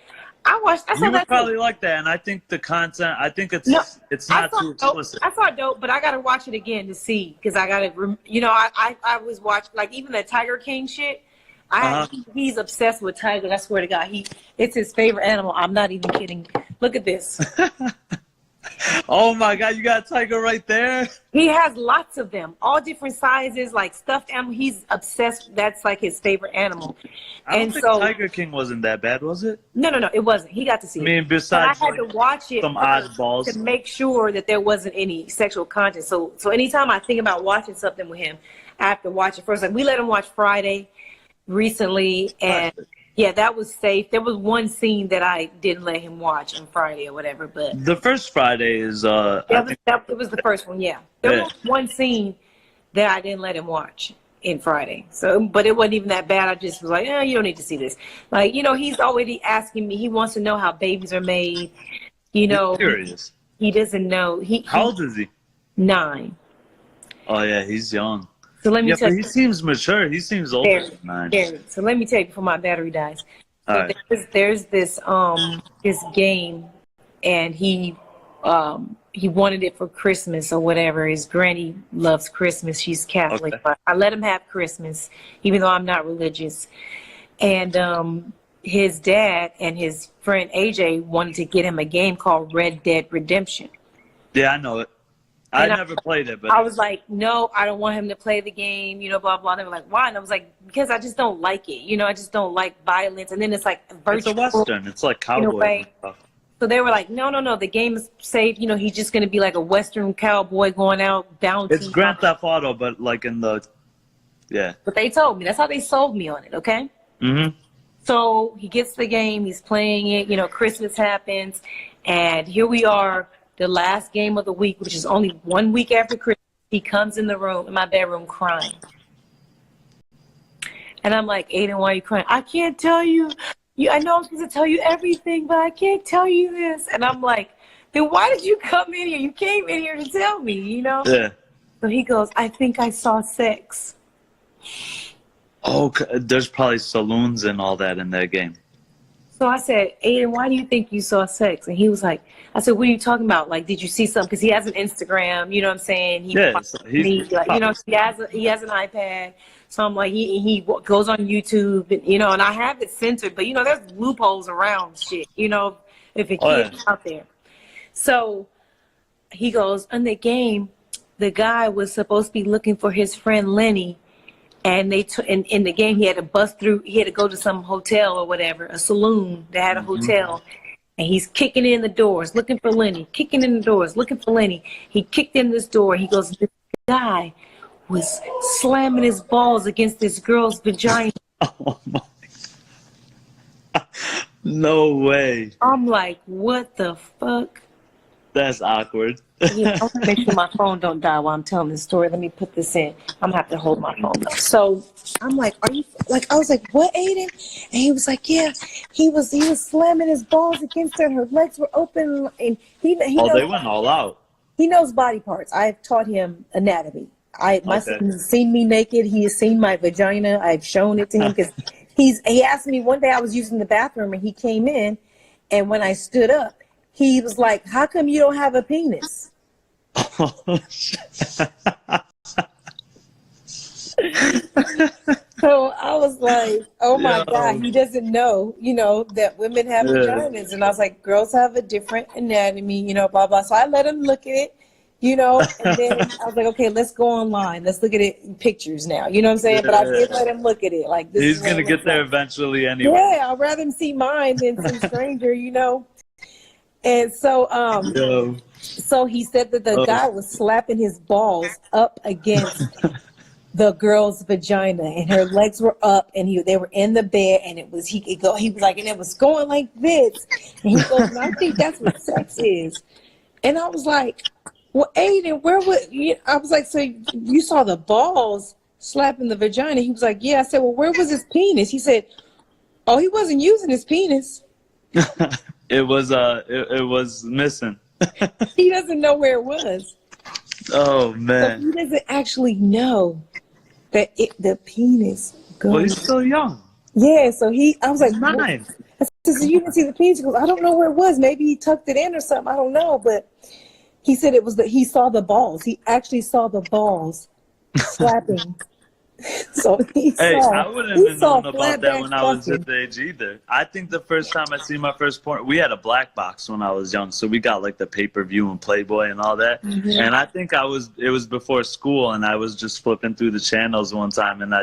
I saw that probably too. Like that, and I think the content. I think it's not too explicit. I saw Dope, but I gotta watch it again to see, because I gotta. I was watching, like, even the Tiger King shit. He's obsessed with tigers. I swear to God, it's his favorite animal. I'm not even kidding. Look at this. Oh my God, you got a tiger right there. He has lots of them, all different sizes, like stuffed animal. He's obsessed. That's like his favorite animal. I don't think Tiger King wasn't that bad, was it? No, it wasn't. He got to see it. I mean, besides, but I had to watch it some oddballs to make sure that there wasn't any sexual content. So anytime I think about watching something with him, I have to watch it first. Like, we let him watch Friday recently, and yeah, that was safe. There was one scene that I didn't let him watch on Friday or whatever, but the first Friday is it was the first one. Yeah, there was one scene that I didn't let him watch in Friday. So, but it wasn't even that bad. I just was like, you don't need to see this. Like, he's already asking me. He wants to know how babies are made. He's curious. He doesn't know. How old is he? 9. Oh yeah, he's young. So let me tell you. He seems mature. He seems older than 9. So let me tell you before my battery dies. So there's this game, and he wanted it for Christmas or whatever. His granny loves Christmas. She's Catholic. Okay. But I let him have Christmas, even though I'm not religious. And his dad and his friend AJ wanted to get him a game called Red Dead Redemption. Yeah, I know it. I never played it, but I was like, no, I don't want him to play the game, blah, blah. And they were like, why? And I was like, because I just don't like it. I just don't like violence. And then it's like virtual. It's a Western. It's like cowboy stuff. So they were like, no, the game is safe. He's just going to be like a Western cowboy going out bounty. It's Grand Theft Auto, but like in the, yeah. But they told me. That's how they sold me on it, okay? Mm-hmm. So he gets the game, he's playing it, you know, Christmas happens, and here we are, the last game of the week, which is only 1 week after Christmas. He comes in my bedroom crying. And I'm like, Aiden, why are you crying? I can't tell you. I know I'm supposed to tell you everything, but I can't tell you this. And I'm like, then why did you come in here? You came in here to tell me, you know? Yeah. So he goes, I think I saw sex. Oh, there's probably saloons and all that in that game. So I said, Aiden, why do you think you saw sex? And he was like, I said, what are you talking about? Like, did you see something? Because he has an Instagram, you know what I'm saying? He has an iPad. So I'm like, he goes on YouTube, and, you know, and I have it censored, but, you know, there's loopholes around shit, you know, if it gets out there. So he goes, in the game, the guy was supposed to be looking for his friend Lenny. And in the game, he had to bust through. He had to go to some hotel or whatever, a saloon that had a hotel. And he's kicking in the doors, looking for Lenny. Kicking in the doors, looking for Lenny. He kicked in this door. He goes, this guy was slamming his balls against this girl's vagina. Oh my! No way. I'm like, what the fuck? That's awkward. Yeah, I want to make sure my phone don't die while I'm telling this story. Let me put this in. I'm gonna have to hold my phone up. So I'm like, are you like? I was like, what, Aiden? And he was like, yeah. He was slamming his balls against her. Her legs were open, and he knows, they went all out. He knows body parts. I've taught him anatomy. My son has seen me naked. He has seen my vagina. I've shown it to him because he asked me one day. I was using the bathroom and he came in, and when I stood up, he was like, how come you don't have a penis? So I was like, oh my God, he doesn't know, you know, that women have vaginas. And I was like, girls have a different anatomy, you know, blah, blah. So I let him look at it, you know, and then I was like, okay, let's go online. Let's look at it in pictures now. You know what I'm saying? But I did let him look at it. Like, this he's going to get there eventually anyway. Yeah, I'd rather him see mine than some stranger, you know. And so, so he said that the guy was slapping his balls up against the girl's vagina, and her legs were up, and they were in the bed, and he was like, and it was going like this, and he goes, and I think that's what sex is. And I was like, well, Aiden, I was like, so you saw the balls slapping the vagina? He was like, yeah. I said, well, where was his penis? He said, oh, he wasn't using his penis. It was missing. He doesn't know where it was. Oh man! So he doesn't actually know that the penis goes. Well, he's still young. Yeah, so I was like, 9. I said, so you didn't see the penis? He goes, I don't know where it was. Maybe he tucked it in or something. I don't know, but he said it was he saw the balls. He actually saw the balls slapping. So I wouldn't have known about that when I was his age either. I think the first time I seen my first porn, we had a black box when I was young, so we got like the pay-per-view and Playboy and all that. Mm-hmm. And I think it was before school, and I was just flipping through the channels one time, and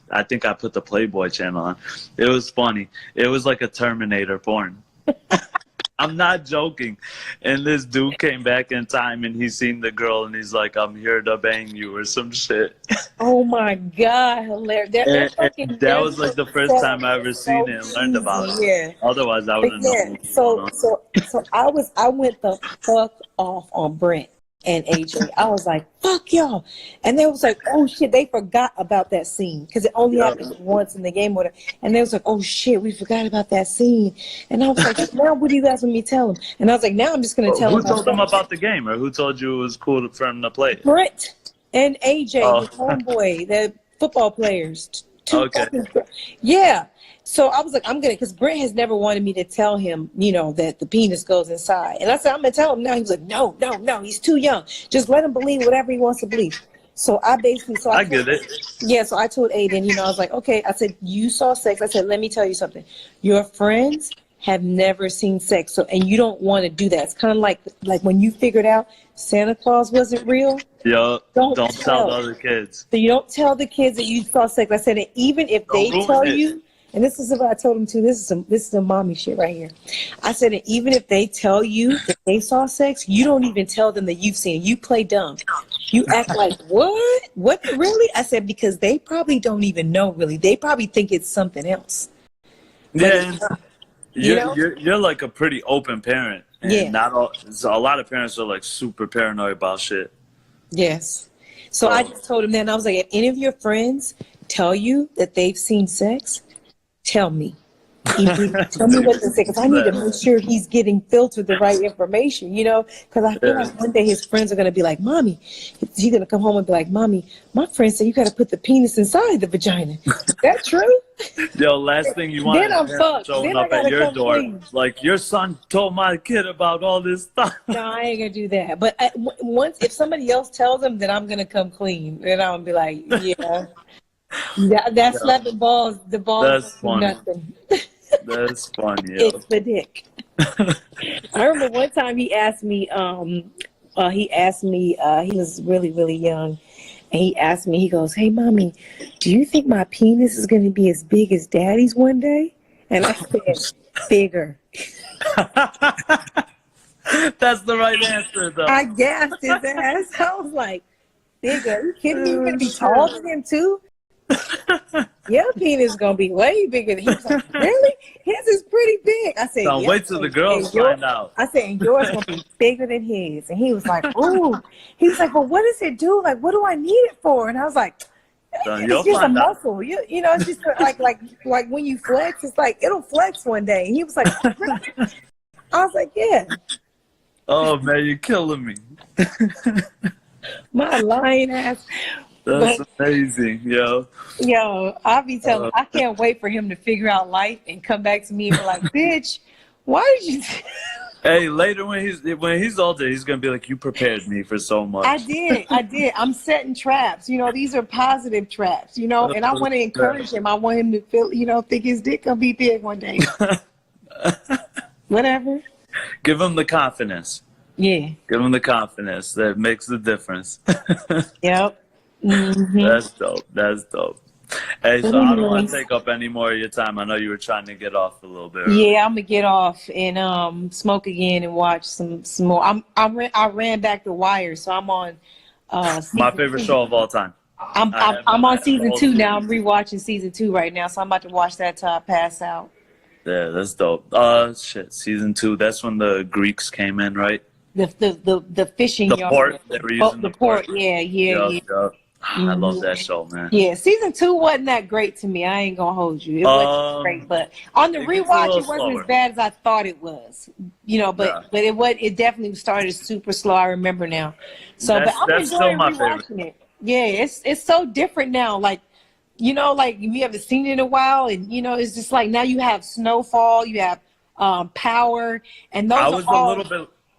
I think I put the Playboy channel on. It was funny. It was like a Terminator porn. I'm not joking. And this dude came back in time, and he seen the girl, and he's like, I'm here to bang you or some shit. Oh my God, hilarious. That was like the first time I ever seen it and learned about it. Yeah. Otherwise, I wouldn't know. So I went the fuck off on Brent and AJ. I was like, fuck y'all. And they was like, oh shit, they forgot about that scene because it only happened once in the game. And they was like, oh shit, we forgot about that scene. And I was like, now what do you guys want me to tell them? And I was like, now I'm just going to tell them. Who told them about the game, or who told you it was cool for them to play it? Brent and AJ, his homeboy, the football players. Yeah. So I was like, because Brent has never wanted me to tell him, you know, that the penis goes inside. And I said, I'm going to tell him now. He was like, no, he's too young. Just let him believe whatever he wants to believe. So I get it. Yeah, so I told Aiden, you know, I was like, okay. I said, you saw sex. I said, let me tell you something. Your friends have never seen sex. So, and you don't want to do that. It's kind of like when you figured out Santa Claus wasn't real. Yeah, don't tell the other kids. So you don't tell the kids that you saw sex. I said, and even if they tell you, and this is what I told them too. This is some mommy shit right here. I said, and even if they tell you that they saw sex, you don't even tell them that you've seen it. You play dumb. You act like, what? What, really? I said, because they probably don't even know, really. They probably think it's something else. Yeah, you know? you're like a pretty open parent. And not all. So a lot of parents are like super paranoid about shit. Yes. So I just told him that, and I was like, if any of your friends tell you that they've seen sex, tell me. Tell me what to say, because I need to make sure he's getting filtered the right information, you know, because I feel like one day his friends are going to be like, Mommy, he's going to come home and be like, Mommy, my friend said you got to put the penis inside the vagina. Is that true? Yo, last thing you want is showing up at your door. Like, your son told my kid about all this stuff. No, I ain't going to do that. But once, if somebody else tells him, then I'm going to come clean. And I'm going to be like, that's slapping balls. The balls that's funny. Nothing. That's funny. Yo. It's the dick. I remember one time he asked me, he was really, really young, and he asked me, he goes, "Hey, Mommy, do you think my penis is going to be as big as Daddy's one day?" And I said, "Bigger." That's the right answer, though. I gasped his ass. I was like, "Bigger? Are you kidding me? You're going to be taller than him, too?" Your penis is gonna be way bigger than his. Like, really? His is pretty big. I said, wait till the girls find out. I said, and yours gonna be bigger than his. And he was like, ooh. He was like, well, what does it do? Like, what do I need it for? And I was like, it's just a muscle. You know, it's just like when you flex, it's like it'll flex one day. And he was like, really? I was like, yeah. Oh man, you're killing me. My lying ass. That's amazing, yo. Yo, I'll be telling. I can't wait for him to figure out life and come back to me and be like, "Bitch, why did you?" Hey, later when he's older, he's gonna be like, "You prepared me for so much." I did. I'm setting traps. You know, these are positive traps. You know, and I want to encourage him. I want him to feel, think his dick gonna be big one day. Whatever. Give him the confidence. Yeah. Give him the confidence that makes the difference. Yep. Mm-hmm. That's dope. Hey, so I don't want to take up any more of your time. I know you were trying to get off a little bit. Yeah, I'm gonna get off and smoke again and watch some more. I ran back The Wire, so I'm on. My favorite show of all time. I'm on season 2 now. I'm rewatching season 2 right now, so I'm about to watch that till I pass out. Yeah, that's dope. Season 2. That's when the Greeks came in, right? The fishing yard. Port. They were using the port. Yeah. Yep. I love that show, man. Yeah, season 2 wasn't that great to me. I ain't gonna hold you. It wasn't great, but on the rewatch, it wasn't as bad as I thought it was. But it definitely started super slow. I remember now. So, but I'm enjoying rewatching it. Yeah, it's so different now. Like, like you haven't seen it in a while, and it's just like now you have Snowfall, you have Power, and those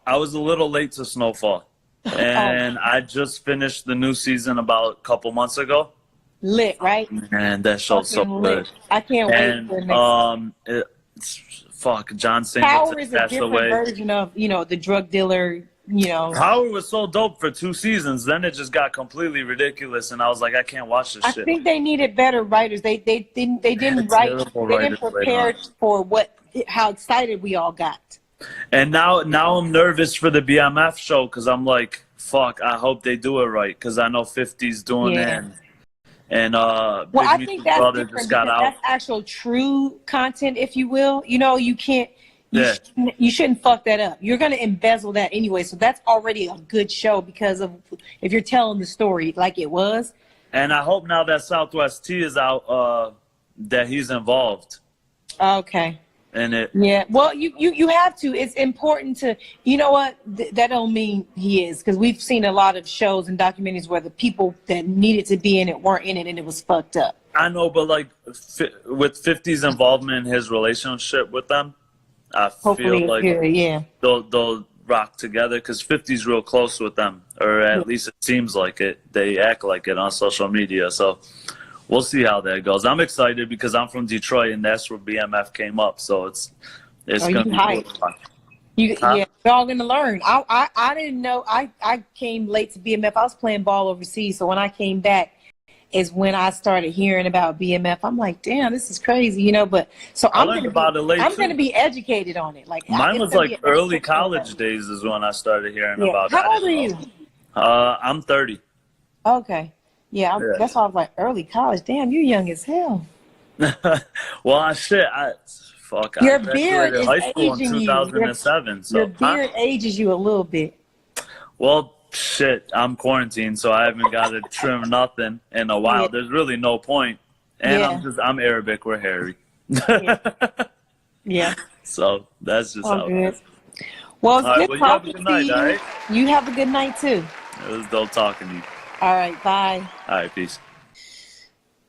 I was a little late to Snowfall. And I just finished the new season about a couple months ago. Lit, right? And that show's so good. I can't wait for the next John Singleton Power is a different version of, the drug dealer, Power was so dope for 2 seasons. Then it just got completely ridiculous, and I was like, I can't watch this shit. I think they needed better writers. They didn't prepare for how excited we all got. And now I'm nervous for the BMF show because I'm like, fuck, I hope they do it right because I know 50's doing it. And I think that's different because that's actual true content, if you will. You can't, you shouldn't fuck that up. You're going to embezzle that anyway. So that's already a good show because of if you're telling the story like it was. And I hope now that Southwest T is out that he's involved. Okay. Yeah, well, you have to. It's important to, that don't mean he is, because we've seen a lot of shows and documentaries where the people that needed to be in it weren't in it and it was fucked up. I know, but like with 50's involvement in his relationship with them, I feel like they'll rock together because 50's real close with them, or at least it seems like it. They act like it on social media, so we'll see how that goes. I'm excited because I'm from Detroit, and that's where BMF came up. So it's gonna be fun. You're all gonna learn. I didn't know. I came late to BMF. I was playing ball overseas, so when I came back is when I started hearing about BMF. I'm like, damn, this is crazy, But so I'm gonna be educated on it. Like mine was like early college days is when I started hearing about. How old are you? I'm 30. Okay. Yeah, that's why I was like, early college. Damn, you're young as hell. Well, shit, Your I beard graduated is high school in aging you. 2007. Your beard ages you a little bit. Well, shit, I'm quarantined, so I haven't got to trim nothing in a while. Yeah. There's really no point. And I'm Arabic, we're hairy. Yeah. So that's just how good. it is. Well, it's good you have a talking good to night, you. all right? You have a good night too. It was dope talking to you. All right, bye. All right, peace.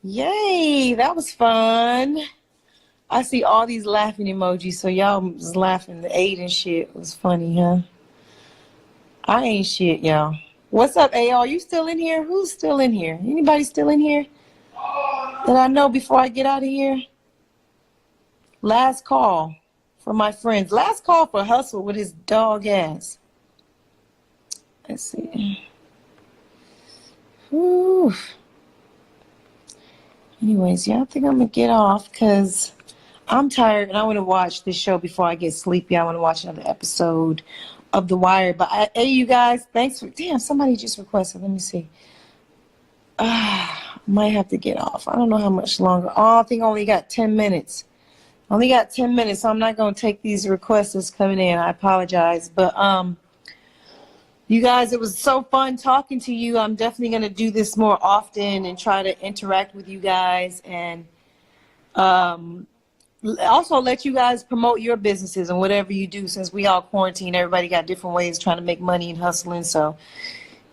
Yay, that was fun. I see all these laughing emojis, so y'all was laughing. The Aid and shit was funny, huh? I ain't shit, y'all. What's up, AR? You still in here? Who's still in here? Anybody still in here that I know before I get out of here? Last call for my friends. Last call for Hustle with his dog ass. Let's see. Whew. Anyways, yeah, I think I'm going to get off because I'm tired and I want to watch this show before I get sleepy. I want to watch another episode of The Wire. But, hey, you guys, thanks for... Damn, somebody just requested. Let me see. Might have to get off. I don't know how much longer. Oh, I think I only got 10 minutes. Only got 10 minutes, so I'm not going to take these requests that's coming in. I apologize. But, you guys, it was so fun talking to you. I'm definitely going to do this more often and try to interact with you guys and also let you guys promote your businesses and whatever you do since we all quarantine. Everybody got different ways trying to make money and hustling. So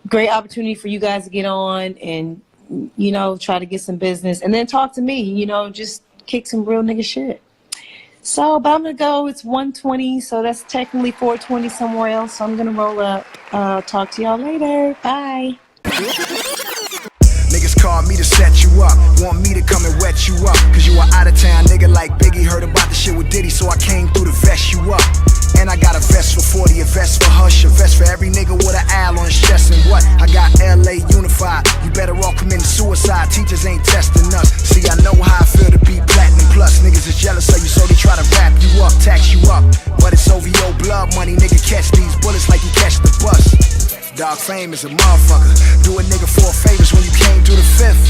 great opportunity for you guys to get on and, you know, try to get some business and then talk to me, you know, just kick some real nigga shit. So, but I'm going to go. It's 1:20, so that's technically 4:20 somewhere else. So I'm going to roll up. Talk to y'all later. Bye. Niggas call me to set you up, want me to come and wet you up. Cause you are out of town, nigga like Biggie. Heard about the shit with Diddy, so I came through to vest you up. And I got a vest for 40, a vest for Hush, a vest for every nigga with an owl on his chest. And what? I got LA unified. You better all commit suicide. Teachers ain't testing us. See, I know how I feel to be platinum plus. Niggas is jealous of you, so they try to wrap you up, tax you up. But it's over your blood money, nigga. Catch these bullets like you catch the bus. Dog fame is a motherfucker. Do a nigga four favors when you came through the fifth.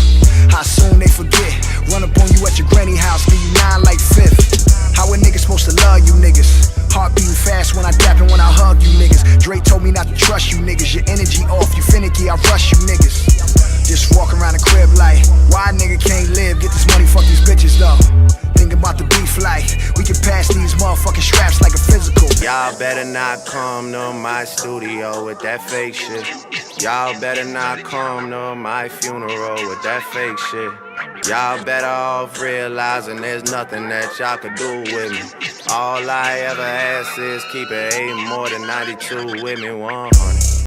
How soon they forget? Run up on you at your granny house, give you 9 like fifth. How a nigga supposed to love you niggas? Heart beating fast when I dap and when I hug you niggas. Dre told me not to trust you niggas. Your energy off, you finicky, I rush you niggas. Just walk around the crib like, why a nigga can't live? Get this money, fuck these bitches though. Thinking about the beef like, we can pass these motherfucking straps like a physical. Y'all better not come to my studio with that fake shit. Y'all better not come to my funeral with that fake shit. Y'all better off realizing there's nothing that y'all could do with me. All I ever ask is keep it 8 more than 92 with me, 100.